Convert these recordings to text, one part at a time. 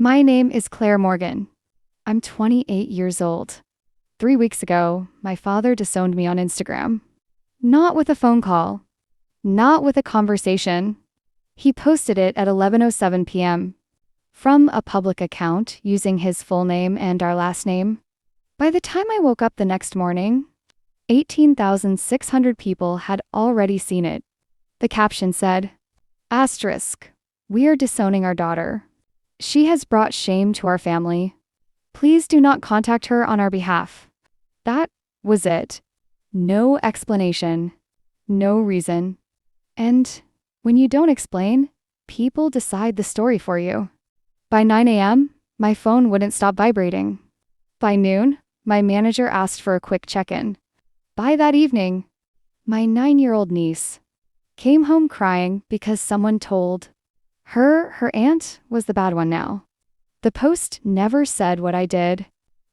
My name is Claire Morgan. I'm 28 years old. 3 weeks ago, my father disowned me on Instagram. Not with a phone call. Not with a conversation. He posted it at 11:07 p.m. from a public account using his full name and our last name. By the time I woke up the next morning, 18,600 people had already seen it. The caption said, "Asterisk, we are disowning our daughter. She has brought shame to our family. Please do not contact her on our behalf." That was it. No explanation. No reason. And when you don't explain, people decide the story for you. By 9 a.m., my phone wouldn't stop vibrating. By noon, my manager asked for a quick check-in. By that evening, my 9-year-old niece came home crying because someone told her aunt was the bad one now. The post never said what I did.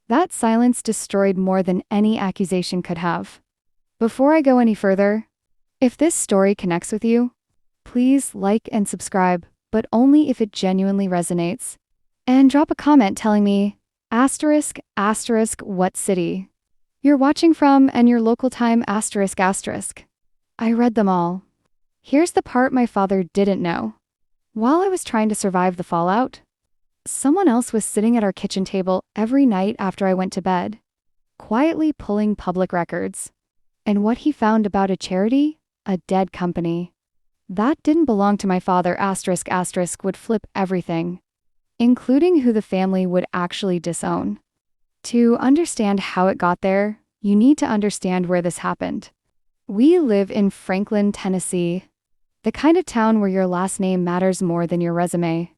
That silence destroyed more than any accusation could have. Before I go any further, if this story connects with you, please like and subscribe, but only if it genuinely resonates. And drop a comment telling me, asterisk, what city you're watching from and your local time, asterisk. I read them all. Here's the part my father didn't know. While I was trying to survive the fallout, someone else was sitting at our kitchen table every night after I went to bed, quietly pulling public records. And what he found about a charity, a dead company, that didn't belong to my father, asterisk would flip everything, including who the family would actually disown. To understand how it got there, you need to understand where this happened. We live in Franklin, Tennessee, the kind of town where your last name matters more than your resume,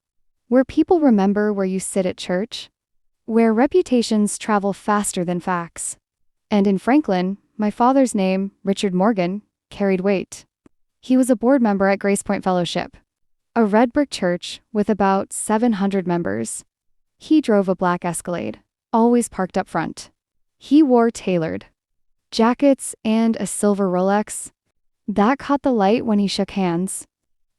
where people remember where you sit at church, where reputations travel faster than facts. And in Franklin, my father's name, Richard Morgan, carried weight. He was a board member at Grace Point Fellowship, a red brick church with about 700 members. He drove a black Escalade, always parked up front. He wore tailored jackets and a silver Rolex. That caught the light when he shook hands.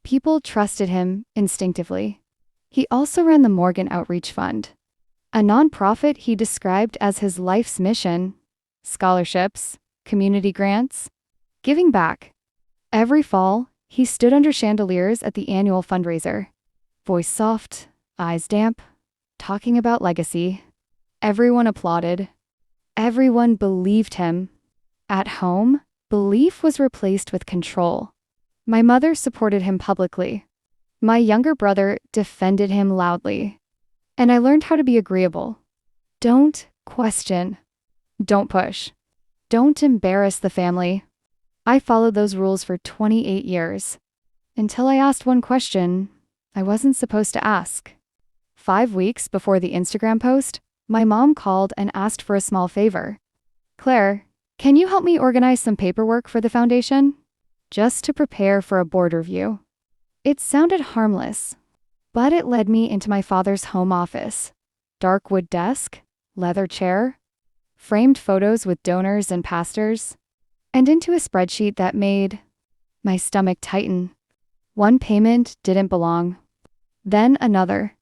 People trusted him instinctively. He also ran the Morgan Outreach Fund, a nonprofit he described as his life's mission: scholarships, community grants, giving back. Every fall, he stood under chandeliers at the annual fundraiser, voice soft, eyes damp, talking about legacy. Everyone applauded. Everyone believed him. At home, belief was replaced with control. My mother supported him publicly. My younger brother defended him loudly. And I learned how to be agreeable. Don't question. Don't push. Don't embarrass the family. I followed those rules for 28 years. Until I asked one question I wasn't supposed to ask. 5 weeks before the Instagram post, my mom called and asked for a small favor. "Claire, can you help me organize some paperwork for the foundation? Just to prepare for a board review." It sounded harmless, but it led me into my father's home office. Dark wood desk, leather chair, framed photos with donors and pastors, and into a spreadsheet that made my stomach tighten. One payment didn't belong. Then another.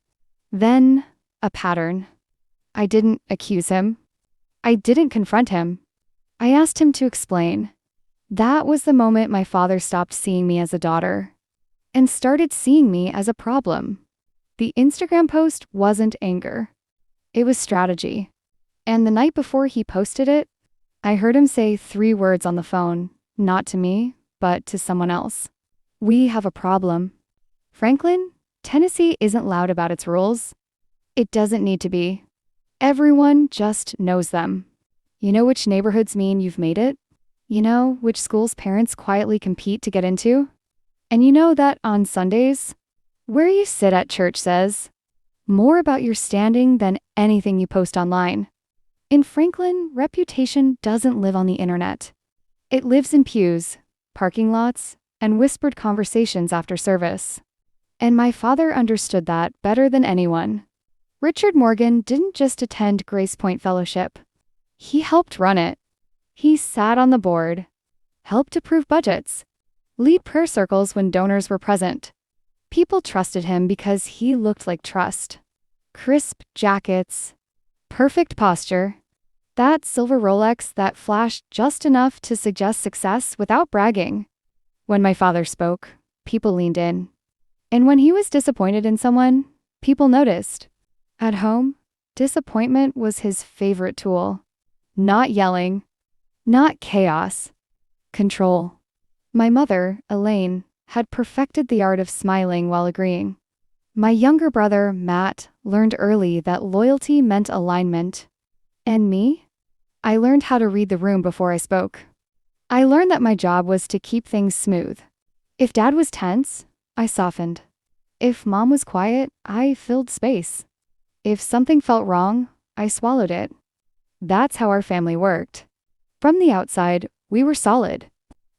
Then a pattern. I didn't accuse him. I didn't confront him. I asked him to explain. That was the moment my father stopped seeing me as a daughter and started seeing me as a problem. The Instagram post wasn't anger. It was strategy. And the night before he posted it, I heard him say 3 words on the phone, not to me, but to someone else. "We have a problem." Franklin, Tennessee isn't loud about its rules. It doesn't need to be. Everyone just knows them. You know which neighborhoods mean you've made it? You know which schools parents quietly compete to get into? And you know that on Sundays, where you sit at church says more about your standing than anything you post online. In Franklin, reputation doesn't live on the internet. It lives in pews, parking lots, and whispered conversations after service. And my father understood that better than anyone. Richard Morgan didn't just attend Grace Point Fellowship. He helped run it. He sat on the board, helped approve budgets, lead prayer circles when donors were present. People trusted him because he looked like trust. crisp jackets, perfect posture. That silver Rolex that flashed just enough to suggest success without bragging. When my father spoke, people leaned in. And when he was disappointed in someone, people noticed. At home, disappointment was his favorite tool. Not yelling, not chaos, control. My mother, Elaine, had perfected the art of smiling while agreeing. My younger brother, Matt, learned early that loyalty meant alignment. And me? I learned how to read the room before I spoke. I learned that my job was to keep things smooth. If Dad was tense, I softened. If Mom was quiet, I filled space. If something felt wrong, I swallowed it. That's how our family worked. From the outside, we were solid.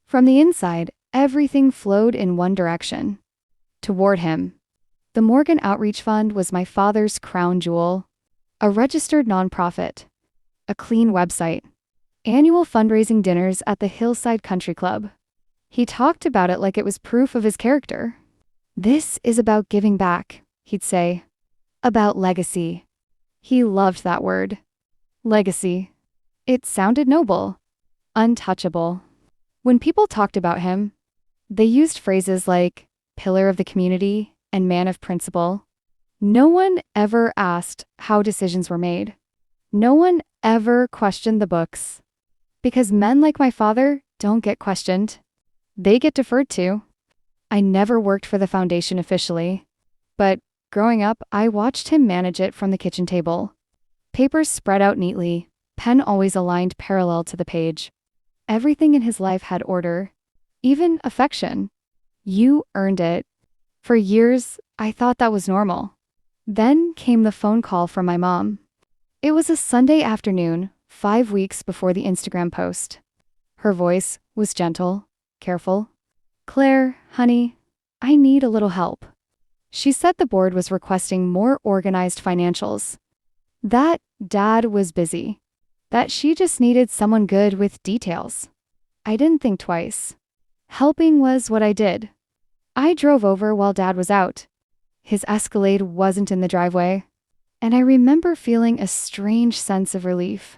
From the inside, everything flowed in one direction. Toward him. The Morgan Outreach Fund was my father's crown jewel. A registered nonprofit. A clean website. Annual fundraising dinners at the Hillside Country Club. He talked about it like it was proof of his character. This is about giving back, he'd say. About legacy. He loved that word. Legacy. It sounded noble. Untouchable. When people talked about him, they used phrases like pillar of the community and man of principle. No one ever asked how decisions were made. No one ever questioned the books. Because men like my father don't get questioned. They get deferred to. I never worked for the foundation officially, but growing up, I watched him manage it from the kitchen table. Papers spread out neatly, pen always aligned parallel to the page. Everything in his life had order, even affection. You earned it. For years, I thought that was normal. Then came the phone call from my mom. It was a Sunday afternoon, 5 weeks before the Instagram post. Her voice was gentle, careful. "Claire, honey, I need a little help." She said the board was requesting more organized financials. That Dad was busy. That she just needed someone good with details. I didn't think twice. Helping was what I did. I drove over while Dad was out. His Escalade wasn't in the driveway. And I remember feeling a strange sense of relief.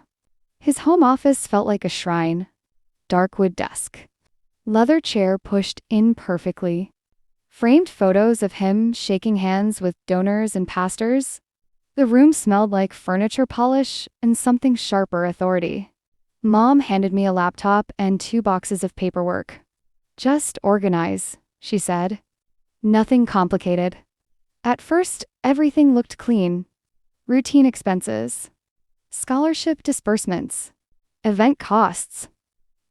His home office felt like a shrine. Dark wood desk. Leather chair pushed in perfectly. Framed photos of him shaking hands with donors and pastors. The room smelled like furniture polish and something sharper authority. Mom handed me a laptop and 2 boxes of paperwork. "Just organize," she said. Nothing complicated. At first, everything looked clean. Routine expenses. Scholarship disbursements. Event costs.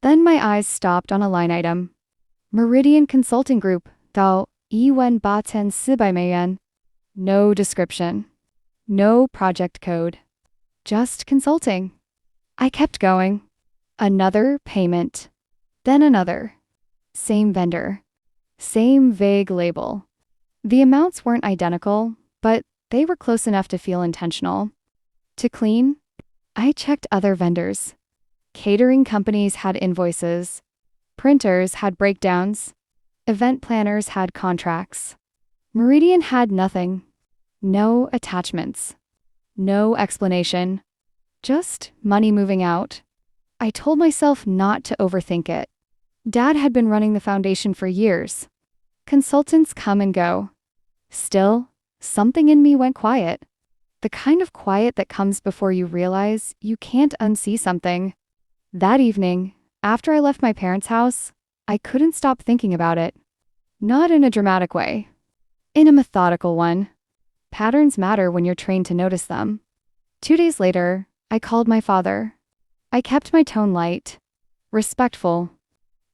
Then my eyes stopped on a line item. Meridian Consulting Group, Dao, Iwen Baten Sibaimayan. No description. No project code. Just consulting. I kept going. Another payment. Then another. Same vendor. Same vague label. The amounts weren't identical, but they were close enough to feel intentional. To clean, I checked other vendors. Catering companies had invoices. Printers had breakdowns. Event planners had contracts. Meridian had nothing. No attachments. No explanation. Just money moving out. I told myself not to overthink it. Dad had been running the foundation for years. Consultants come and go. Still, something in me went quiet. The kind of quiet that comes before you realize you can't unsee something. That evening, after I left my parents' house, I couldn't stop thinking about it. Not in a dramatic way. In a methodical one. Patterns matter when you're trained to notice them. 2 days later, I called my father. I kept my tone light. Respectful.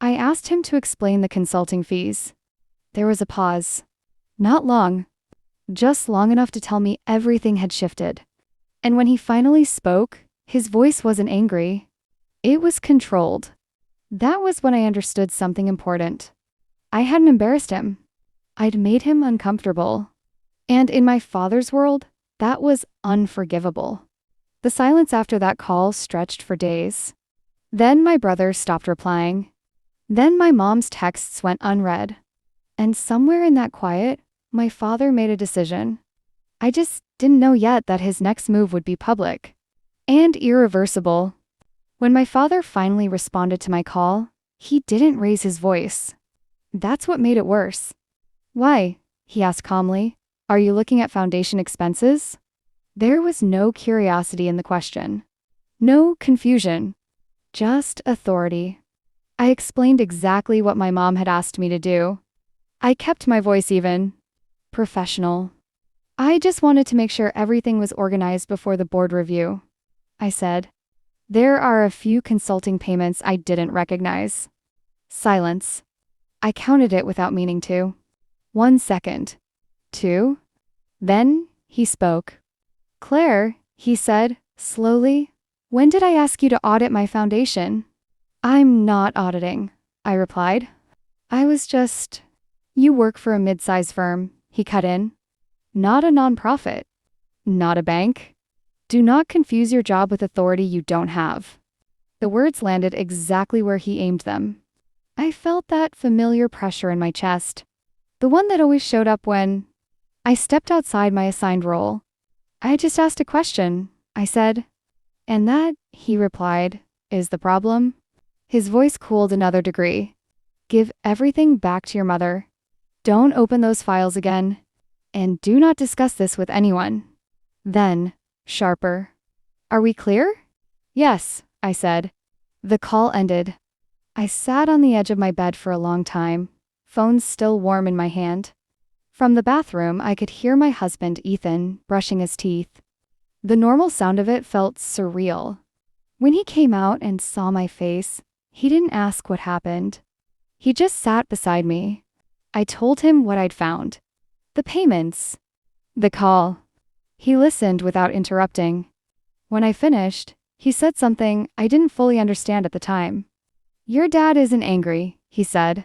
I asked him to explain the consulting fees. There was a pause. Not long. Just long enough to tell me everything had shifted. And when he finally spoke, his voice wasn't angry. It was controlled. That was when I understood something important. I hadn't embarrassed him. I'd made him uncomfortable. And in my father's world, that was unforgivable. The silence after that call stretched for days. Then my brother stopped replying. Then my mom's texts went unread. And somewhere in that quiet, my father made a decision. I just didn't know yet that his next move would be public and irreversible. When my father finally responded to my call, he didn't raise his voice. That's what made it worse. "Why?" he asked calmly. "Are you looking at foundation expenses?" There was no curiosity in the question. No confusion. Just authority. I explained exactly what my mom had asked me to do. I kept my voice even. Professional. "I just wanted to make sure everything was organized before the board review," I said. "There are a few consulting payments I didn't recognize." Silence. I counted it without meaning to. 1 second. 2. Then he spoke. "Claire," he said, slowly, "when did I ask you to audit my foundation?" "I'm not auditing," I replied. "I was just—" "You work for a mid-size firm," he cut in. "Not a nonprofit. Not a bank. Do not confuse your job with authority you don't have." The words landed exactly where he aimed them. I felt that familiar pressure in my chest. The one that always showed up when I stepped outside my assigned role. "I just asked a question," I said. "And that," he replied, "is the problem." His voice cooled another degree. "Give everything back to your mother. Don't open those files again. And do not discuss this with anyone." Then, sharper. "Are we clear?" "Yes," I said. The call ended. I sat on the edge of my bed for a long time, phone still warm in my hand. From the bathroom, I could hear my husband, Ethan, brushing his teeth. The normal sound of it felt surreal. When he came out and saw my face, he didn't ask what happened. He just sat beside me. I told him what I'd found. The payments. The call. He listened without interrupting. When I finished, he said something I didn't fully understand at the time. "Your dad isn't angry," he said.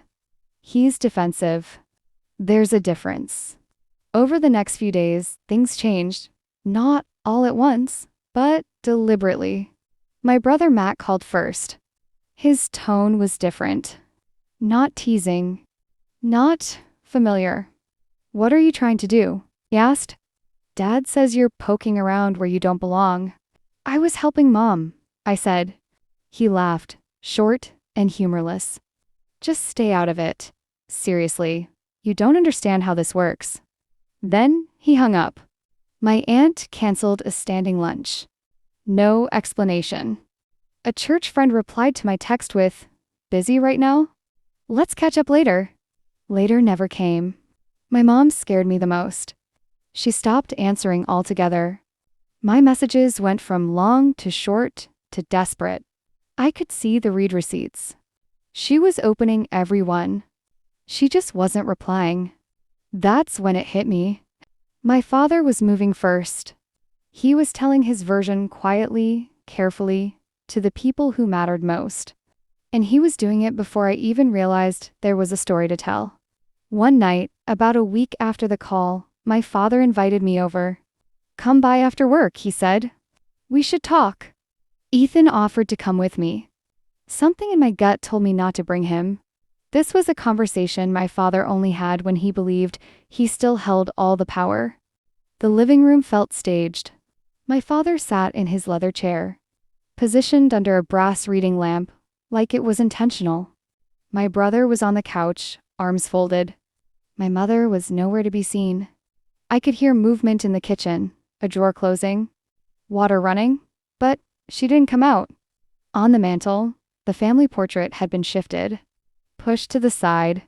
"He's defensive." There's a difference. Over the next few days, things changed. Not all at once, but deliberately. My brother Matt called first. His tone was different. Not teasing. Not familiar. "What are you trying to do?" he asked. "Dad says you're poking around where you don't belong." "I was helping Mom," I said. He laughed, short and humorless. "Just stay out of it. Seriously, you don't understand how this works." Then he hung up. My aunt canceled a standing lunch. No explanation. A church friend replied to my text with, "Busy right now? Let's catch up later." Later never came. My mom scared me the most. She stopped answering altogether. My messages went from long to short to desperate. I could see the read receipts. She was opening every one. She just wasn't replying. That's when it hit me. My father was moving first. He was telling his version quietly, carefully, to the people who mattered most. And he was doing it before I even realized there was a story to tell. One night, about a week after the call, my father invited me over. "Come by after work," he said. "We should talk." Ethan offered to come with me. Something in my gut told me not to bring him. This was a conversation my father only had when he believed he still held all the power. The living room felt staged. My father sat in his leather chair, positioned under a brass reading lamp, like it was intentional. My brother was on the couch, arms folded. My mother was nowhere to be seen. I could hear movement in the kitchen, a drawer closing, water running, but she didn't come out. On the mantel, the family portrait had been shifted, pushed to the side,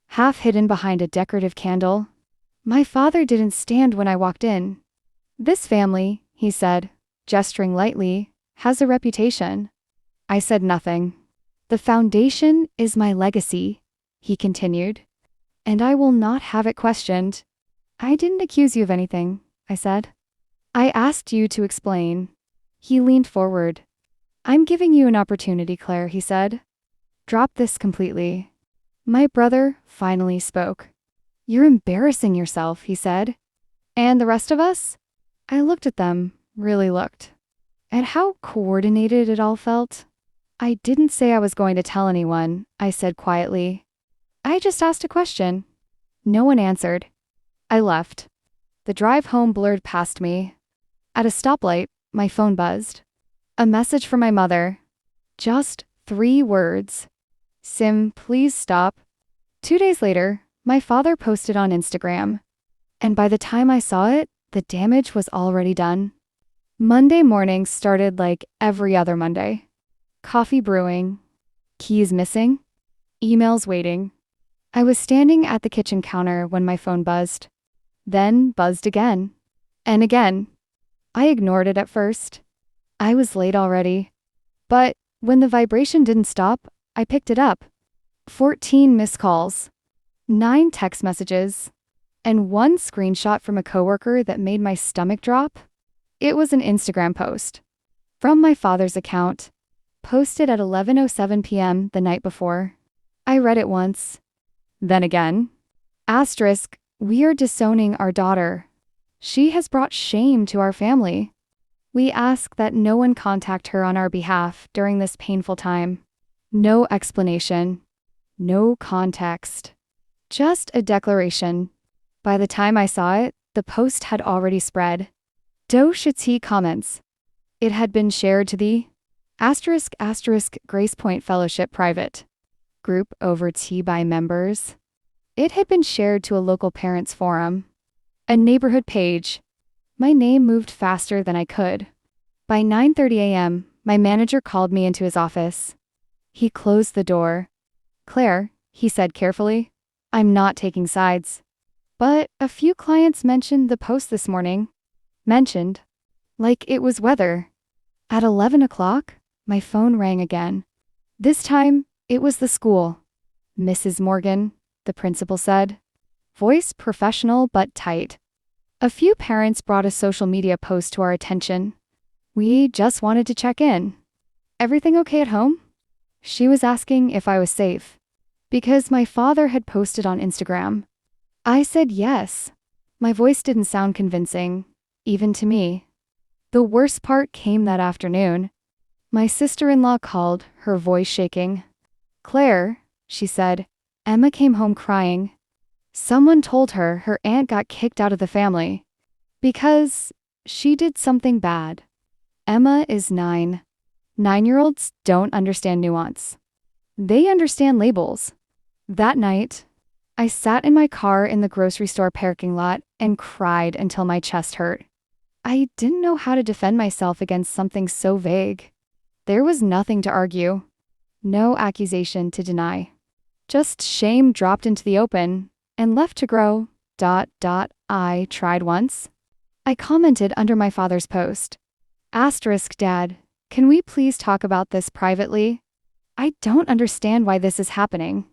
half hidden behind a decorative candle. My father didn't stand when I walked in. "This family," he said, gesturing lightly, "has a reputation." I said nothing. "The foundation is my legacy," he continued, "and I will not have it questioned." "I didn't accuse you of anything," I said. "I asked you to explain." He leaned forward. "I'm giving you an opportunity, Claire," he said. "Drop this completely." My brother finally spoke. "You're embarrassing yourself," he said. "And the rest of us?" I looked at them, really looked, at how coordinated it all felt. "I didn't say I was going to tell anyone," I said quietly. "I just asked a question." No one answered. I left. The drive home blurred past me. At a stoplight, my phone buzzed. A message from my mother. Just 3 words. Sim, please stop. 2 days later, my father posted on Instagram. And by the time I saw it, the damage was already done. Monday morning started like every other Monday. Coffee brewing. Keys missing. Emails waiting. I was standing at the kitchen counter when my phone buzzed. Then buzzed again. And again. I ignored it at first. I was late already. But when the vibration didn't stop, I picked it up. 14 missed calls. 9 text messages. And 1 screenshot from a coworker that made my stomach drop. It was an Instagram post. From my father's account. Posted at 11:07 p.m. the night before. I read it once. Then again. Asterisk, we are disowning our daughter. She has brought shame to our family. We ask that no one contact her on our behalf during this painful time. No explanation. No context. Just a declaration. By the time I saw it, the post had already spread. Do comments. It had been shared to the Grace Point Fellowship private group over tea by members. It had been shared to a local parents forum. A neighborhood page. My name moved faster than I could. By 9:30 a.m., my manager called me into his office. He closed the door. Claire, he said carefully, I'm not taking sides. But a few clients mentioned the post this morning. Mentioned. Like it was weather. At 11 o'clock, my phone rang again. This time, it was the school. Mrs. Morgan, the principal said. Voice professional but tight. A few parents brought a social media post to our attention. We just wanted to check in. Everything okay at home? She was asking if I was safe. Because my father had posted on Instagram. I said yes. My voice didn't sound convincing, even to me. The worst part came that afternoon. My sister-in-law called, her voice shaking. Claire, she said, Emma came home crying. Someone told her her aunt got kicked out of the family. Because she did something bad. Emma is 9. 9-year-olds don't understand nuance. They understand labels. That night, I sat in my car in the grocery store parking lot and cried until my chest hurt. I didn't know how to defend myself against something so vague. There was nothing to argue. No accusation to deny. Just shame dropped into the open and left to grow. I tried once. I commented under my father's post. Dad, can we please talk about this privately? I don't understand why this is happening.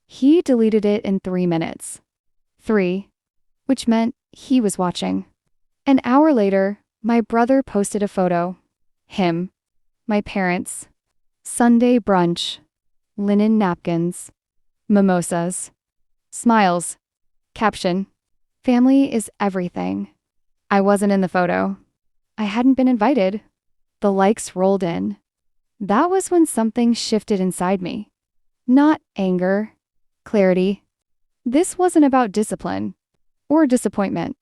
He deleted it in 3 minutes. 3. Which meant he was watching. An hour later, my brother posted a photo. Him. My parents. Sunday brunch. Linen napkins. Mimosas. Smiles. Caption. Family is everything. I wasn't in the photo. I hadn't been invited. The likes rolled in. That was when something shifted inside me. Not anger. Clarity. This wasn't about discipline. Or disappointment.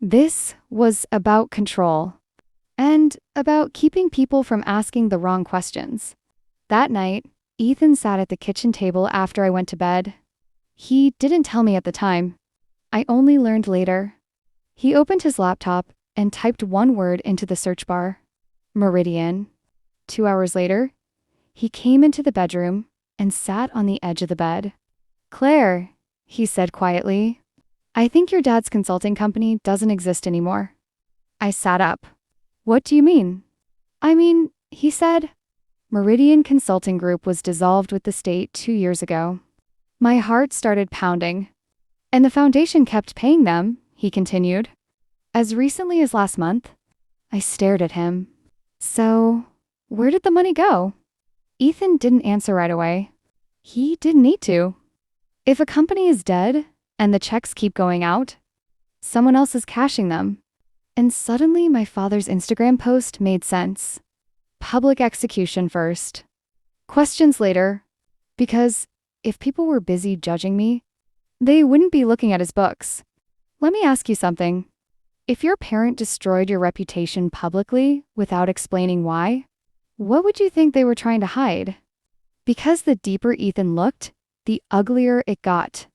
This was about control. And about keeping people from asking the wrong questions. That night, Ethan sat at the kitchen table after I went to bed. He didn't tell me at the time. I only learned later. He opened his laptop and typed 1 word into the search bar. Meridian. 2 hours later, he came into the bedroom and sat on the edge of the bed. Claire, he said quietly, I think your dad's consulting company doesn't exist anymore. I sat up. What do you mean? He said, Meridian Consulting Group was dissolved with the state 2 years ago. My heart started pounding. And the foundation kept paying them, he continued. As recently as last month. I stared at him. So, where did the money go? Ethan didn't answer right away. He didn't need to. If a company is dead, and the checks keep going out, someone else is cashing them. And suddenly my father's Instagram post made sense. Public execution first. Questions later. Because if people were busy judging me, they wouldn't be looking at his books. Let me ask you something. If your parent destroyed your reputation publicly without explaining why, what would you think they were trying to hide? Because the deeper Ethan looked, the uglier it got.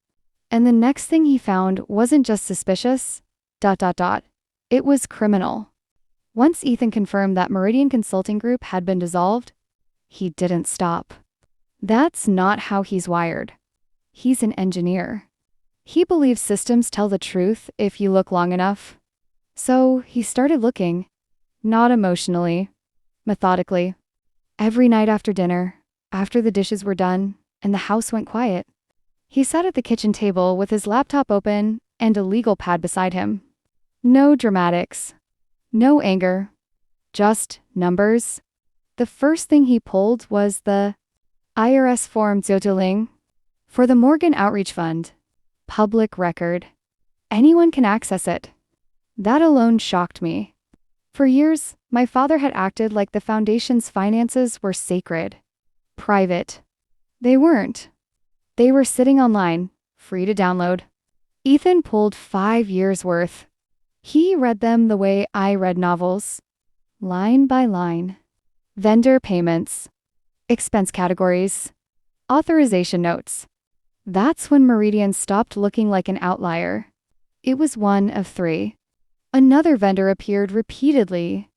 And the next thing he found wasn't just suspicious, ... It was criminal. Once Ethan confirmed that Meridian Consulting Group had been dissolved, he didn't stop. That's not how he's wired. He's an engineer. He believes systems tell the truth if you look long enough. So he started looking, not emotionally, methodically. Every night after dinner, after the dishes were done and the house went quiet, he sat at the kitchen table with his laptop open and a legal pad beside him. No dramatics. No anger. Just numbers. The first thing he pulled was the IRS Form Zoteling for the Morgan Outreach Fund. Public record. Anyone can access it. That alone shocked me. For years, my father had acted like the foundation's finances were sacred. Private. They weren't. They were sitting online, free to download. Ethan pulled 5 years' worth. He read them the way I read novels. Line by line. Vendor payments. Expense categories. Authorization notes. That's when Meridian stopped looking like an outlier. It was one of 3. Another vendor appeared repeatedly.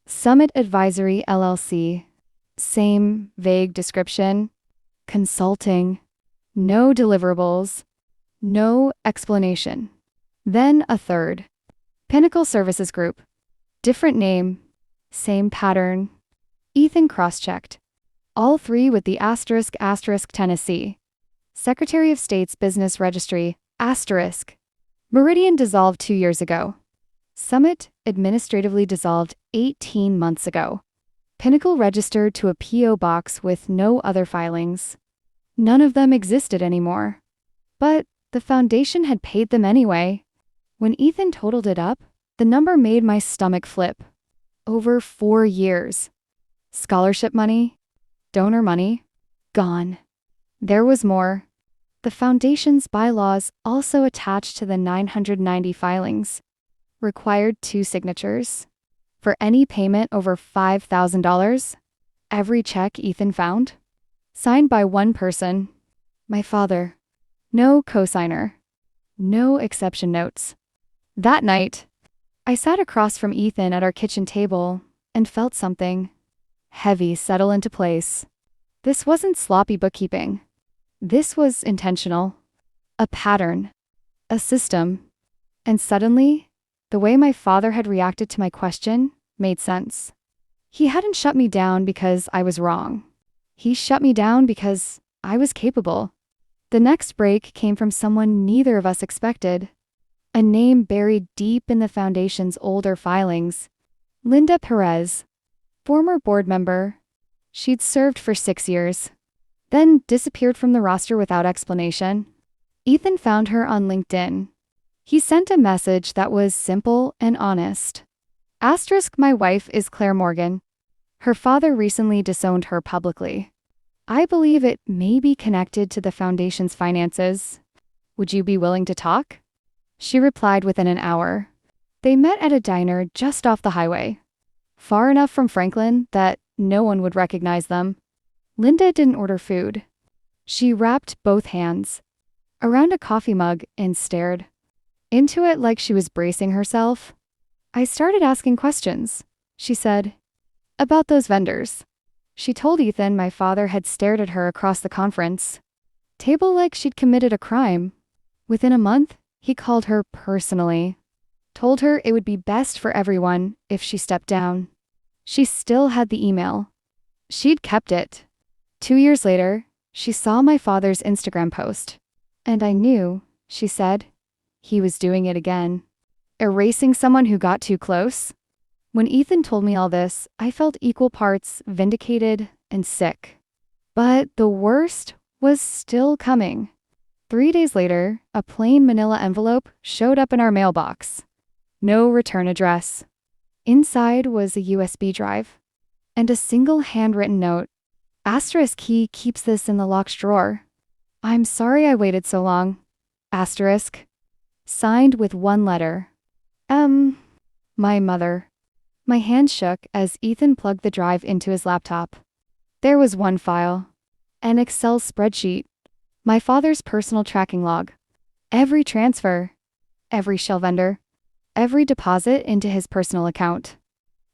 Summit Advisory LLC. Same vague description. Consulting. No deliverables. No explanation. Then a third. Pinnacle Services Group. Different name. Same pattern. Ethan cross-checked. All 3 with the *** Tennessee. Secretary of State's Business Registry, **. Meridian dissolved 2 years ago. Summit administratively dissolved 18 months ago. Pinnacle registered to a P.O. box with no other filings. None of them existed anymore. But the foundation had paid them anyway. When Ethan totaled it up, the number made my stomach flip. Over 4 years. Scholarship money, donor money, gone. There was more. The foundation's bylaws also attached to the 990 filings. Required 2 signatures. For any payment over $5,000. Every check Ethan found. Signed by one person. My father. No cosigner. No exception notes. That night, I sat across from Ethan at our kitchen table and felt something heavy settle into place. This wasn't sloppy bookkeeping. This was intentional. A pattern. A system. And suddenly, the way my father had reacted to my question made sense. He hadn't shut me down because I was wrong. He shut me down because I was capable. The next break came from someone neither of us expected. A name buried deep in the foundation's older filings. Linda Perez. Former board member. She'd served for 6 years. Then disappeared from the roster without explanation. Ethan found her on LinkedIn. He sent a message that was simple and honest. * My wife is Claire Morgan. Her father recently disowned her publicly. I believe it may be connected to the foundation's finances. Would you be willing to talk? She replied within an hour. They met at a diner just off the highway. Far enough from Franklin that no one would recognize them. Linda didn't order food. She wrapped both hands around a coffee mug and stared into it like she was bracing herself. I started asking questions, she said, about those vendors. She told Ethan my father had stared at her across the conference table like she'd committed a crime. Within a month, he called her personally. Told her it would be best for everyone if she stepped down. She still had the email. She'd kept it. 2 years later, she saw my father's Instagram post. And I knew, she said, he was doing it again. Erasing someone who got too close. When Ethan told me all this, I felt equal parts vindicated and sick. But the worst was still coming. 3 days later, a plain manila envelope showed up in our mailbox. No return address. Inside was a USB drive. And a single handwritten note. * Key keeps this in the locked drawer. I'm sorry I waited so long. *. signed with one letter. My mother. My hand shook as Ethan plugged the drive into his laptop. There was one file. An Excel spreadsheet. My father's personal tracking log. Every transfer. Every shell vendor. Every deposit into his personal account.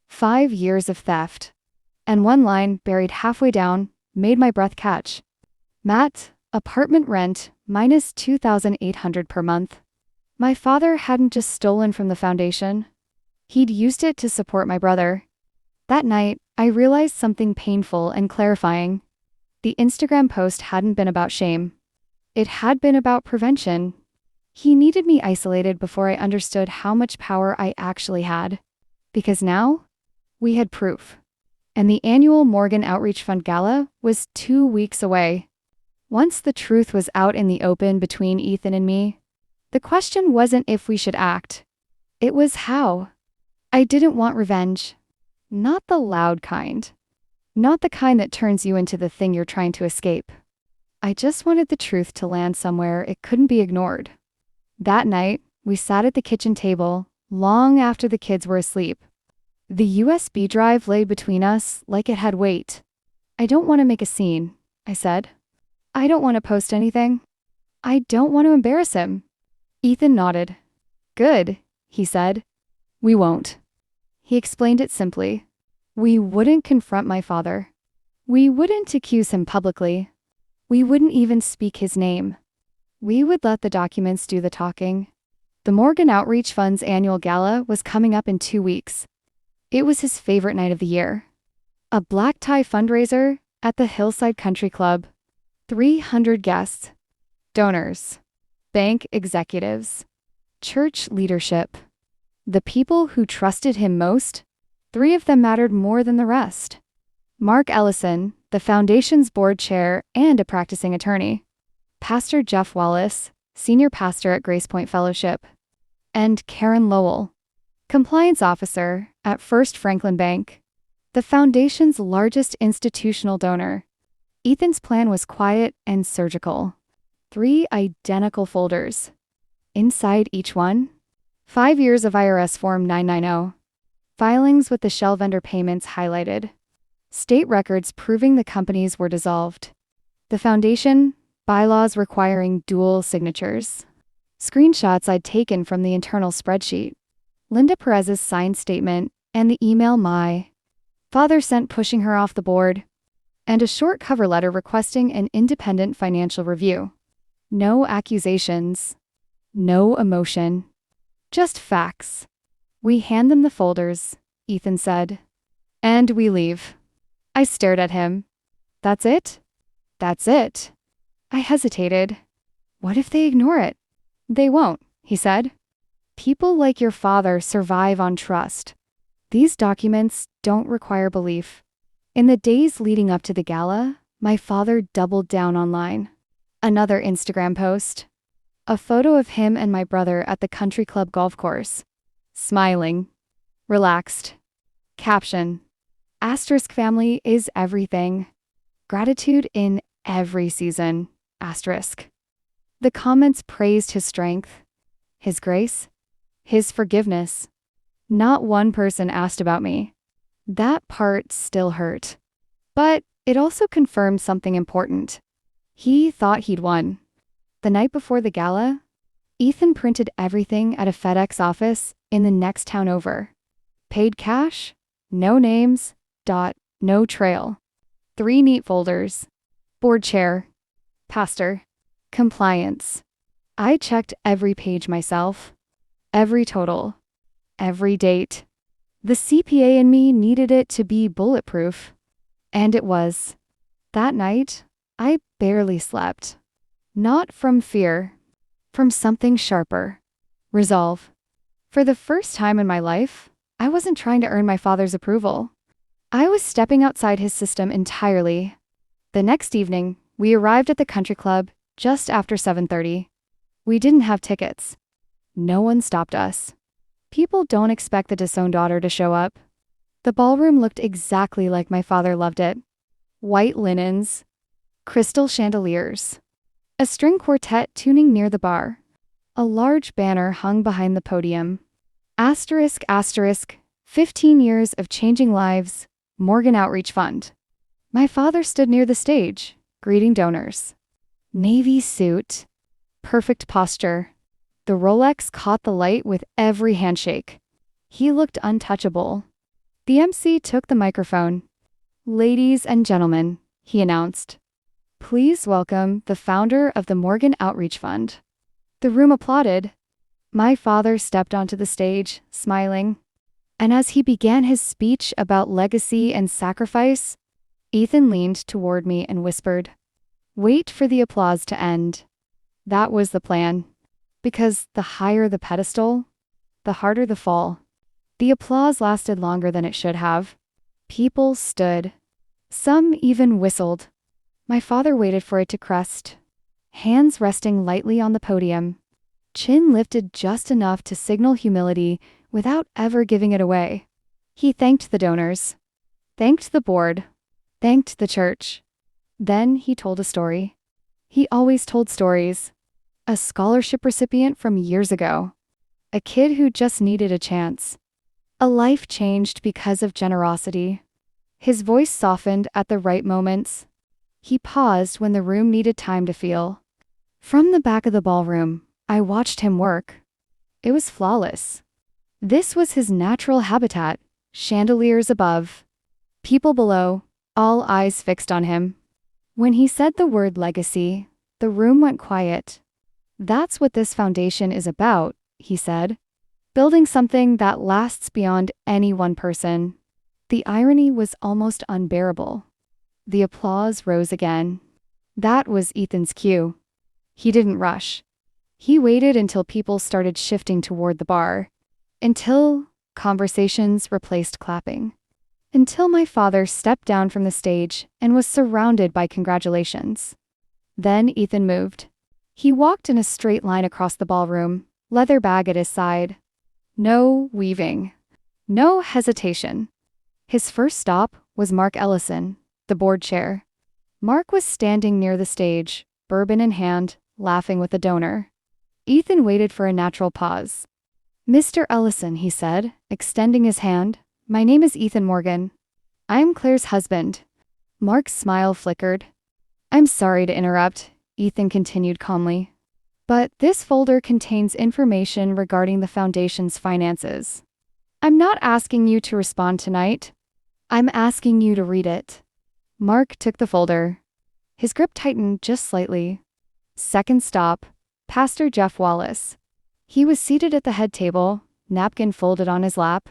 5 years of theft. And one line buried halfway down made my breath catch. Matt, apartment rent minus $2,800 per month. My father hadn't just stolen from the foundation. He'd used it to support my brother. That night, I realized something painful and clarifying. The Instagram post hadn't been about shame. It had been about prevention. He needed me isolated before I understood how much power I actually had. Because now, we had proof. And the annual Morgan Outreach Fund Gala was 2 weeks away. Once the truth was out in the open between Ethan and me, the question wasn't if we should act. It was how. I didn't want revenge. Not the loud kind. Not the kind that turns you into the thing you're trying to escape. I just wanted the truth to land somewhere it couldn't be ignored. That night, we sat at the kitchen table, long after the kids were asleep. The USB drive lay between us like it had weight. I don't want to make a scene, I said. I don't want to post anything. I don't want to embarrass him. Ethan nodded. Good, he said. We won't. He explained it simply. We wouldn't confront my father. We wouldn't accuse him publicly. We wouldn't even speak his name. We would let the documents do the talking. The Morgan Outreach Fund's annual gala was coming up in 2 weeks. It was his favorite night of the year. A black tie fundraiser at the Hillside Country Club. 300 guests. Donors. Bank executives. Church leadership. The people who trusted him most, 3 of them mattered more than the rest. Mark Ellison, the foundation's board chair and a practicing attorney. Pastor Jeff Wallace, senior pastor at Grace Point Fellowship. And Karen Lowell, compliance officer at First Franklin Bank, the foundation's largest institutional donor. Ethan's plan was quiet and surgical. 3 identical folders. Inside each one, 5 years of IRS Form 990. Filings with the shell vendor payments highlighted. State records proving the companies were dissolved. The foundation, bylaws requiring dual signatures. Screenshots I'd taken from the internal spreadsheet. Linda Perez's signed statement and the email my father sent pushing her off the board. And a short cover letter requesting an independent financial review. No accusations. No emotion. Just facts. We hand them the folders, Ethan said. And we leave. I stared at him. That's it? That's it. I hesitated. What if they ignore it? They won't, he said. People like your father survive on trust. These documents don't require belief. In the days leading up to the gala, my father doubled down online. Another Instagram post. A photo of him and my brother at the country club golf course. Smiling. Relaxed. Caption. Asterisk family is everything. Gratitude in every season. Asterisk. The comments praised his strength, his grace, his forgiveness. Not one person asked about me. That part still hurt. But it also confirmed something important. He thought he'd won. The night before the gala, Ethan printed everything at a FedEx office in the next town over. Paid cash, no names, no trail. 3 neat folders. Board chair. Pastor. Compliance. I checked every page myself. Every total. Every date. The CPA in me needed it to be bulletproof. And it was. That night, I barely slept. Not from fear. From something sharper. Resolve. For the first time in my life, I wasn't trying to earn my father's approval. I was stepping outside his system entirely. The next evening, we arrived at the country club just after 7:30. We didn't have tickets. No one stopped us. People don't expect the disowned daughter to show up. The ballroom looked exactly like my father loved it. White linens. Crystal chandeliers. A string quartet tuning near the bar. A large banner hung behind the podium. Asterisk, asterisk, 15 years of changing lives, Morgan Outreach Fund. My father stood near the stage, greeting donors. Navy suit. Perfect posture. The Rolex caught the light with every handshake. He looked untouchable. The MC took the microphone. Ladies and gentlemen, he announced. Please welcome the founder of the Morgan Outreach Fund. The room applauded. My father stepped onto the stage, smiling. And as he began his speech about legacy and sacrifice, Ethan leaned toward me and whispered, "Wait for the applause to end." That was the plan. Because the higher the pedestal, the harder the fall. The applause lasted longer than it should have. People stood. Some even whistled. My father waited for it to crest. Hands resting lightly on the podium. Chin lifted just enough to signal humility without ever giving it away. He thanked the donors. Thanked the board. Thanked the church. Then he told a story. He always told stories. A scholarship recipient from years ago. A kid who just needed a chance. A life changed because of generosity. His voice softened at the right moments. He paused when the room needed time to feel. From the back of the ballroom, I watched him work. It was flawless. This was his natural habitat, chandeliers above. People below, all eyes fixed on him. When he said the word legacy, the room went quiet. That's what this foundation is about, he said. Building something that lasts beyond any one person. The irony was almost unbearable. The applause rose again. That was Ethan's cue. He didn't rush. He waited until people started shifting toward the bar. Until conversations replaced clapping. Until my father stepped down from the stage and was surrounded by congratulations. Then Ethan moved. He walked in a straight line across the ballroom, leather bag at his side. No weaving. No hesitation. His first stop was Mark Ellison, the board chair. Mark was standing near the stage, bourbon in hand, laughing with the donor. Ethan waited for a natural pause. "Mr. Ellison," he said, extending his hand, "my name is Ethan Morgan. I am Claire's husband." Mark's smile flickered. "I'm sorry to interrupt," Ethan continued calmly. "But this folder contains information regarding the foundation's finances. I'm not asking you to respond tonight. I'm asking you to read it." Mark took the folder. His grip tightened just slightly. Second stop, Pastor Jeff Wallace. He was seated at the head table, napkin folded on his lap.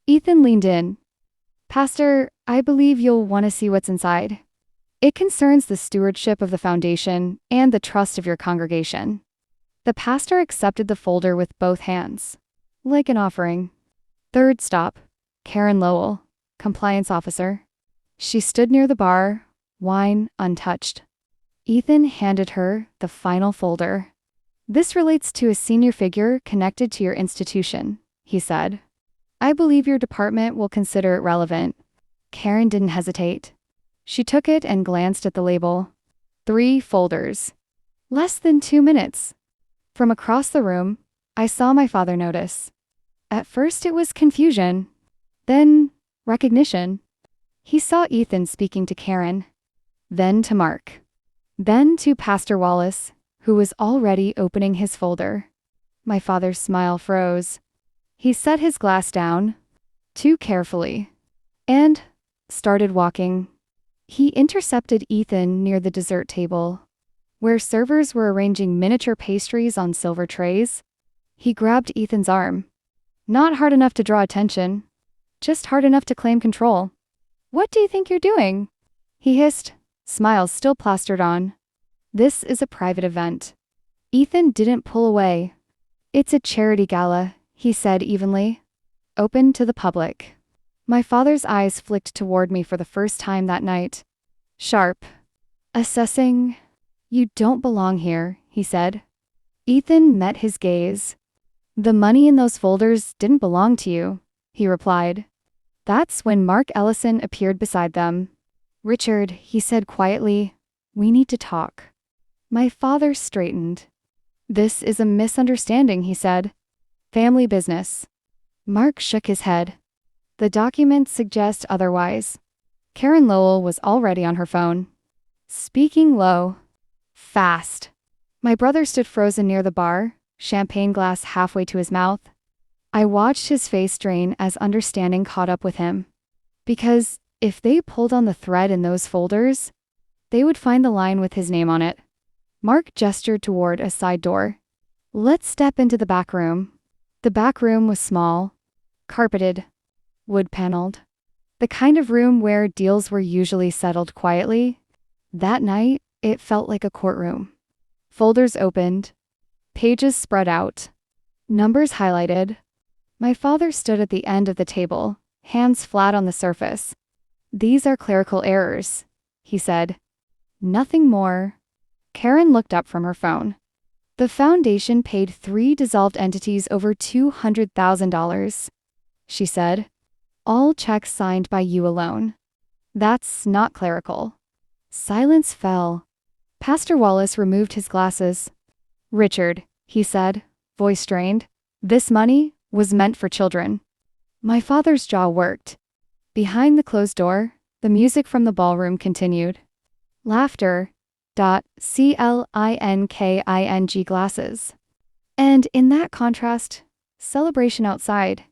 Ethan leaned in. "Pastor, I believe you'll want to see what's inside. It concerns the stewardship of the foundation and the trust of your congregation." The pastor accepted the folder with both hands, like an offering. Third stop, Karen Lowell, compliance officer. She stood near the bar, wine untouched. Ethan handed her the final folder. "This relates to a senior figure connected to your institution," he said. "I believe your department will consider it relevant." Karen didn't hesitate. She took it and glanced at the label. 3 folders. Less than 2 minutes. From across the room, I saw my father notice. At first it was confusion. Then recognition. He saw Ethan speaking to Karen. Then to Mark. Then to Pastor Wallace, who was already opening his folder. My father's smile froze. He set his glass down, too carefully, and started walking. He intercepted Ethan near the dessert table, where servers were arranging miniature pastries on silver trays. He grabbed Ethan's arm. Not hard enough to draw attention, just hard enough to claim control. "What do you think you're doing?" he hissed, smiles still plastered on. "This is a private event." Ethan didn't pull away. "It's a charity gala," he said evenly. "Open to the public." My father's eyes flicked toward me for the first time that night. Sharp. Assessing. "You don't belong here," he said. Ethan met his gaze. "The money in those folders didn't belong to you," he replied. That's when Mark Ellison appeared beside them. "Richard," he said quietly, "we need to talk." My father straightened. This is a misunderstanding, he said. Family business. Mark shook his head. The documents suggest otherwise. Karen Lowell was already on her phone. Speaking low. Fast. My brother stood frozen near the bar, champagne glass halfway to his mouth. I watched his face drain as understanding caught up with him. Because if they pulled on the thread in those folders, they would find the line with his name on it. Mark gestured toward a side door. Let's step into the back room. The back room was small, carpeted, wood-paneled. The kind of room where deals were usually settled quietly. That night, it felt like a courtroom. Folders opened, pages spread out, numbers highlighted. My father stood at the end of the table, hands flat on the surface. These are clerical errors, he said. Nothing more. Karen looked up from her phone. The foundation paid 3 dissolved entities over $200,000, she said. All checks signed by you alone. That's not clerical. Silence fell. Pastor Wallace removed his glasses. Richard, he said, voice strained, this money was meant for children. My father's jaw worked. Behind the closed door, the music from the ballroom continued. Laughter. Clinking glasses. And in that contrast, celebration outside.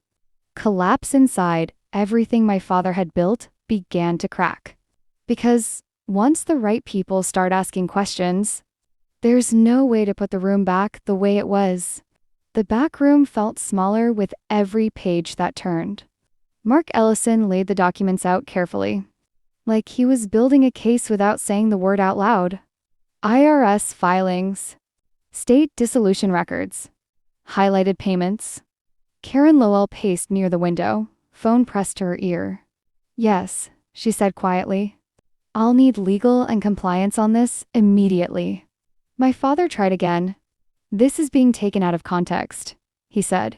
Collapse inside, everything my father had built began to crack. Because once the right people start asking questions, there's no way to put the room back the way it was. The back room felt smaller with every page that turned. Mark Ellison laid the documents out carefully, like he was building a case without saying the word out loud. IRS filings, state dissolution records, highlighted payments. Karen Lowell paced near the window, phone pressed to her ear. Yes, she said quietly. I'll need legal and compliance on this immediately. My father tried again. This is being taken out of context, he said.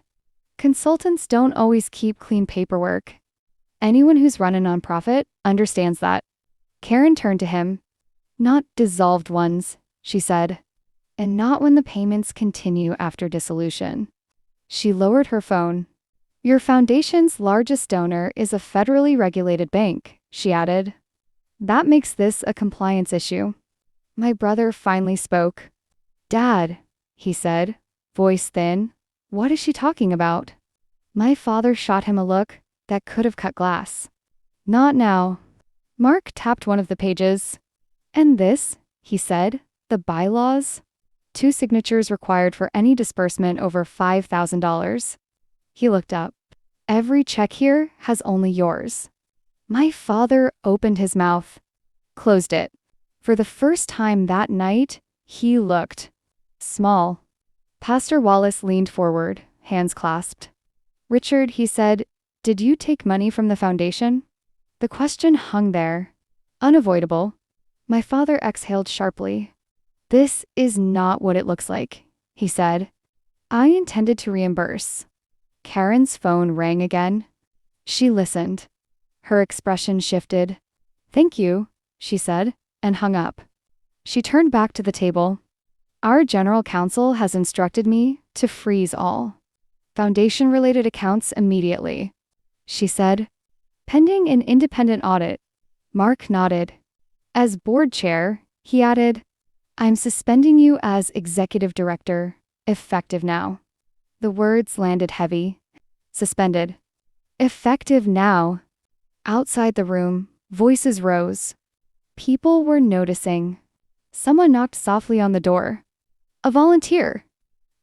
Consultants don't always keep clean paperwork. Anyone who's run a nonprofit understands that. Karen turned to him. Not dissolved ones, she said. And not when the payments continue after dissolution. She lowered her phone. Your foundation's largest donor is a federally regulated bank, she added. That makes this a compliance issue. My brother finally spoke. Dad, he said, voice thin. What is she talking about? My father shot him a look that could have cut glass. Not now. Mark tapped one of the pages. And this, he said, the bylaws? 2 signatures required for any disbursement over $5,000. He looked up. Every check here has only yours. My father opened his mouth, closed it. For the first time that night, he looked small. Pastor Wallace leaned forward, hands clasped. Richard, he said, did you take money from the foundation? The question hung there, unavoidable. My father exhaled sharply. This is not what it looks like, he said. I intended to reimburse. Karen's phone rang again. She listened. Her expression shifted. Thank you, she said, and hung up. She turned back to the table. Our general counsel has instructed me to freeze all foundation-related accounts immediately, she said. Pending an independent audit. Mark nodded. As board chair, he added, I'm suspending you as executive director, effective now. The words landed heavy. Suspended. Effective now. Outside the room, voices rose. People were noticing. Someone knocked softly on the door. A volunteer.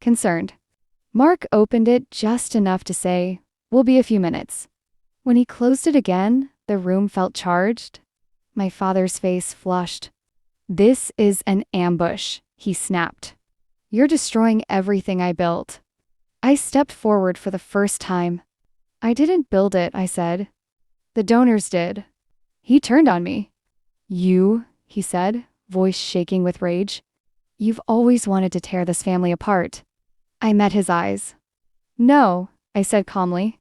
Concerned. Mark opened it just enough to say, we'll be a few minutes. When he closed it again, the room felt charged. My father's face flushed. This is an ambush, he snapped. You're destroying everything I built. I stepped forward for the first time. I didn't build it, I said. The donors did. He turned on me. You, he said, voice shaking with rage. You've always wanted to tear this family apart. I met his eyes. No, I said calmly.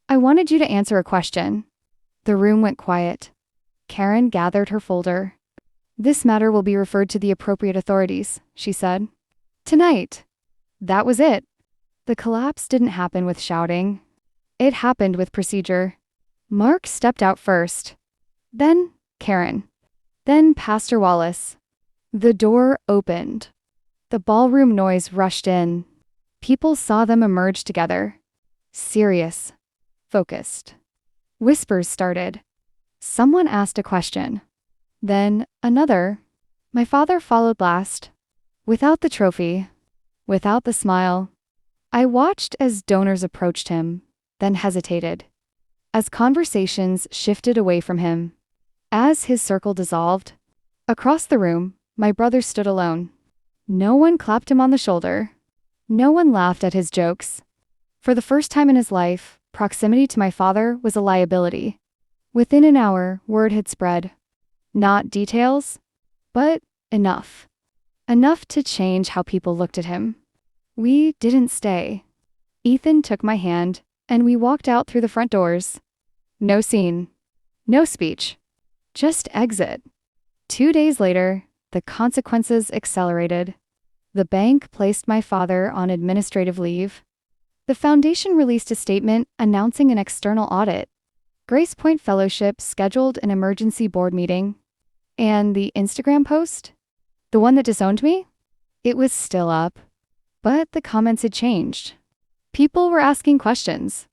I wanted you to answer a question. The room went quiet. Karen gathered her folder. This matter will be referred to the appropriate authorities, she said. Tonight. That was it. The collapse didn't happen with shouting. It happened with procedure. Mark stepped out first. Then Karen. Then Pastor Wallace. The door opened. The ballroom noise rushed in. People saw them emerge together. Serious. Focused. Whispers started. Someone asked a question. Then another. My father followed last. Without the trophy. Without the smile. I watched as donors approached him, then hesitated. As conversations shifted away from him. As his circle dissolved. Across the room, my brother stood alone. No one clapped him on the shoulder. No one laughed at his jokes. For the first time in his life, proximity to my father was a liability. Within an hour, word had spread. Not details, but enough. Enough to change how people looked at him. We didn't stay. Ethan took my hand, and we walked out through the front doors. No scene. No speech. Just exit. 2 days later, the consequences accelerated. The bank placed my father on administrative leave. The foundation released a statement announcing an external audit. Grace Point Fellowship scheduled an emergency board meeting. And the Instagram post? The one that disowned me? It was still up. But the comments had changed. People were asking questions.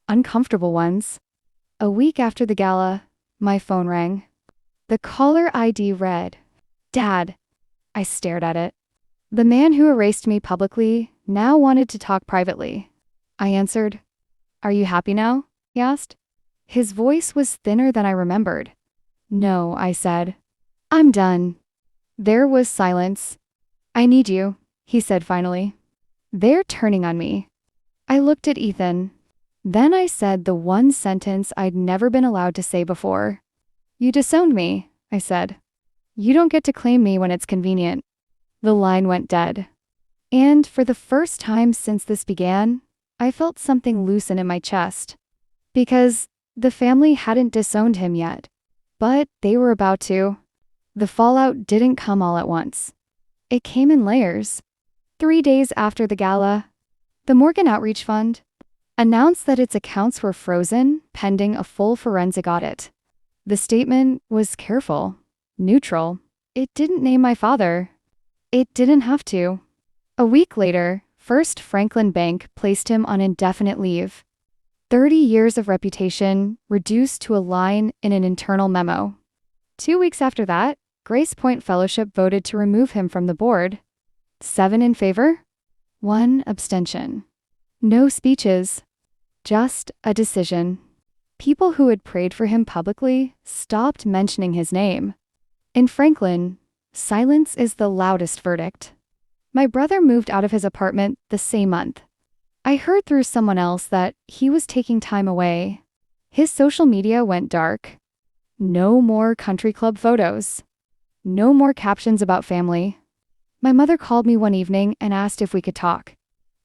Uncomfortable ones. A week after the gala, my phone rang. The caller ID read, "Dad." I stared at it. The man who erased me publicly now wanted to talk privately. I answered. "Are you happy now?" he asked. His voice was thinner than I remembered. "No," I said. "I'm done." There was silence. "I need you," he said finally. "They're turning on me." I looked at Ethan. Then I said the one sentence I'd never been allowed to say before. "You disowned me," I said. "You don't get to claim me when it's convenient." The line went dead. And for the first time since this began, I felt something loosen in my chest. Because the family hadn't disowned him yet. But they were about to. The fallout didn't come all at once. It came in layers. 3 days after the gala, the Morgan Outreach Fund announced that its accounts were frozen pending a full forensic audit. The statement was careful, neutral. It didn't name my father. It didn't have to. A week later, First Franklin Bank placed him on indefinite leave. 30 years of reputation reduced to a line in an internal memo. 2 weeks after that, Grace Point Fellowship voted to remove him from the board. 7 in favor, 1 abstention. No speeches, just a decision. People who had prayed for him publicly stopped mentioning his name. In Franklin, silence is the loudest verdict. My brother moved out of his apartment the same month. I heard through someone else that he was taking time away. His social media went dark. No more country club photos. No more captions about family. My mother called me one evening and asked if we could talk.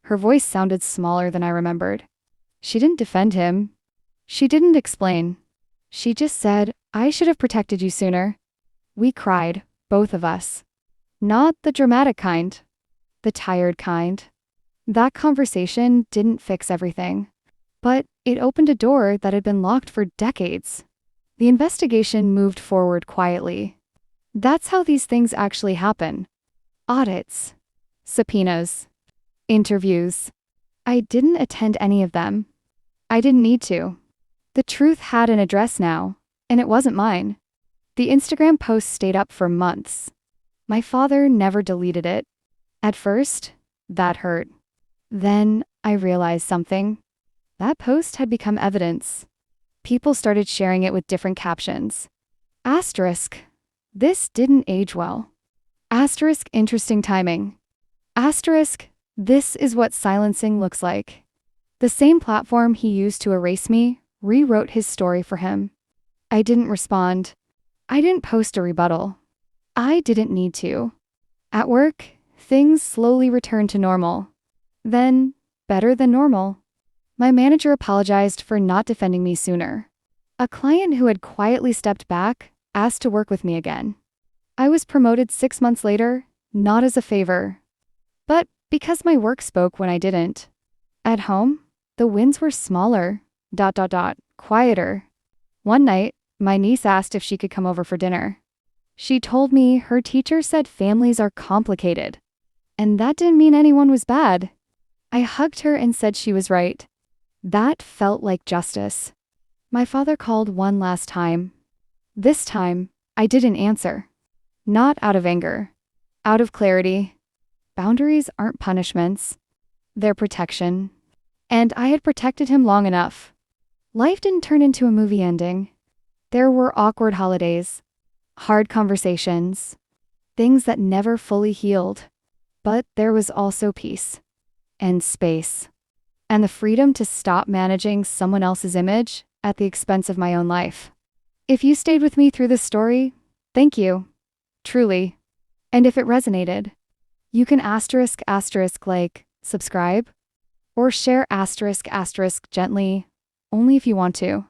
Her voice sounded smaller than I remembered. She didn't defend him. She didn't explain. She just said, "I should have protected you sooner." We cried, both of us. Not the dramatic kind. The tired kind. That conversation didn't fix everything. But it opened a door that had been locked for decades. The investigation moved forward quietly. That's how these things actually happen. Audits. Subpoenas. Interviews. I didn't attend any of them. I didn't need to. The truth had an address now, and it wasn't mine. The Instagram post stayed up for months. My father never deleted it. At first, that hurt. Then I realized something. That post had become evidence. People started sharing it with different captions. Asterisk. This didn't age well. Asterisk, interesting timing. Asterisk, this is what silencing looks like. The same platform he used to erase me rewrote his story for him. I didn't respond. I didn't post a rebuttal. I didn't need to. At work, things slowly returned to normal. Then, better than normal. My manager apologized for not defending me sooner. A client who had quietly stepped back asked to work with me again. I was promoted 6 months later, not as a favor, but Because my work spoke when I didn't. At home, the wins were smaller, quieter. One night, my niece asked if she could come over for dinner. She told me her teacher said families are complicated. And that didn't mean anyone was bad. I hugged her and said she was right. That felt like justice. My father called one last time. This time, I didn't answer. Not out of anger. Out of clarity. Boundaries aren't punishments. They're protection. And I had protected him long enough. Life didn't turn into a movie ending. There were awkward holidays. Hard conversations. Things that never fully healed. But there was also peace. And space. And the freedom to stop managing someone else's image at the expense of my own life. If you stayed with me through this story, thank you. Truly. And if it resonated, you can like, subscribe, or share gently, only if you want to.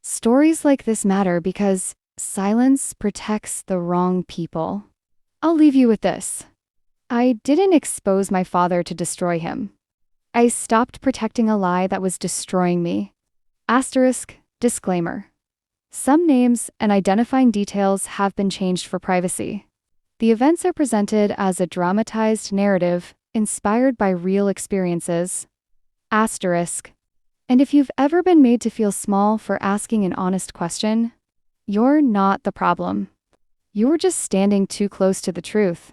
Stories like this matter because silence protects the wrong people. I'll leave you with this. I didn't expose my father to destroy him. I stopped protecting a lie that was destroying me. Disclaimer. Some names and identifying details have been changed for privacy. The events are presented as a dramatized narrative inspired by real experiences. And if you've ever been made to feel small for asking an honest question, you're not the problem. You're just standing too close to the truth.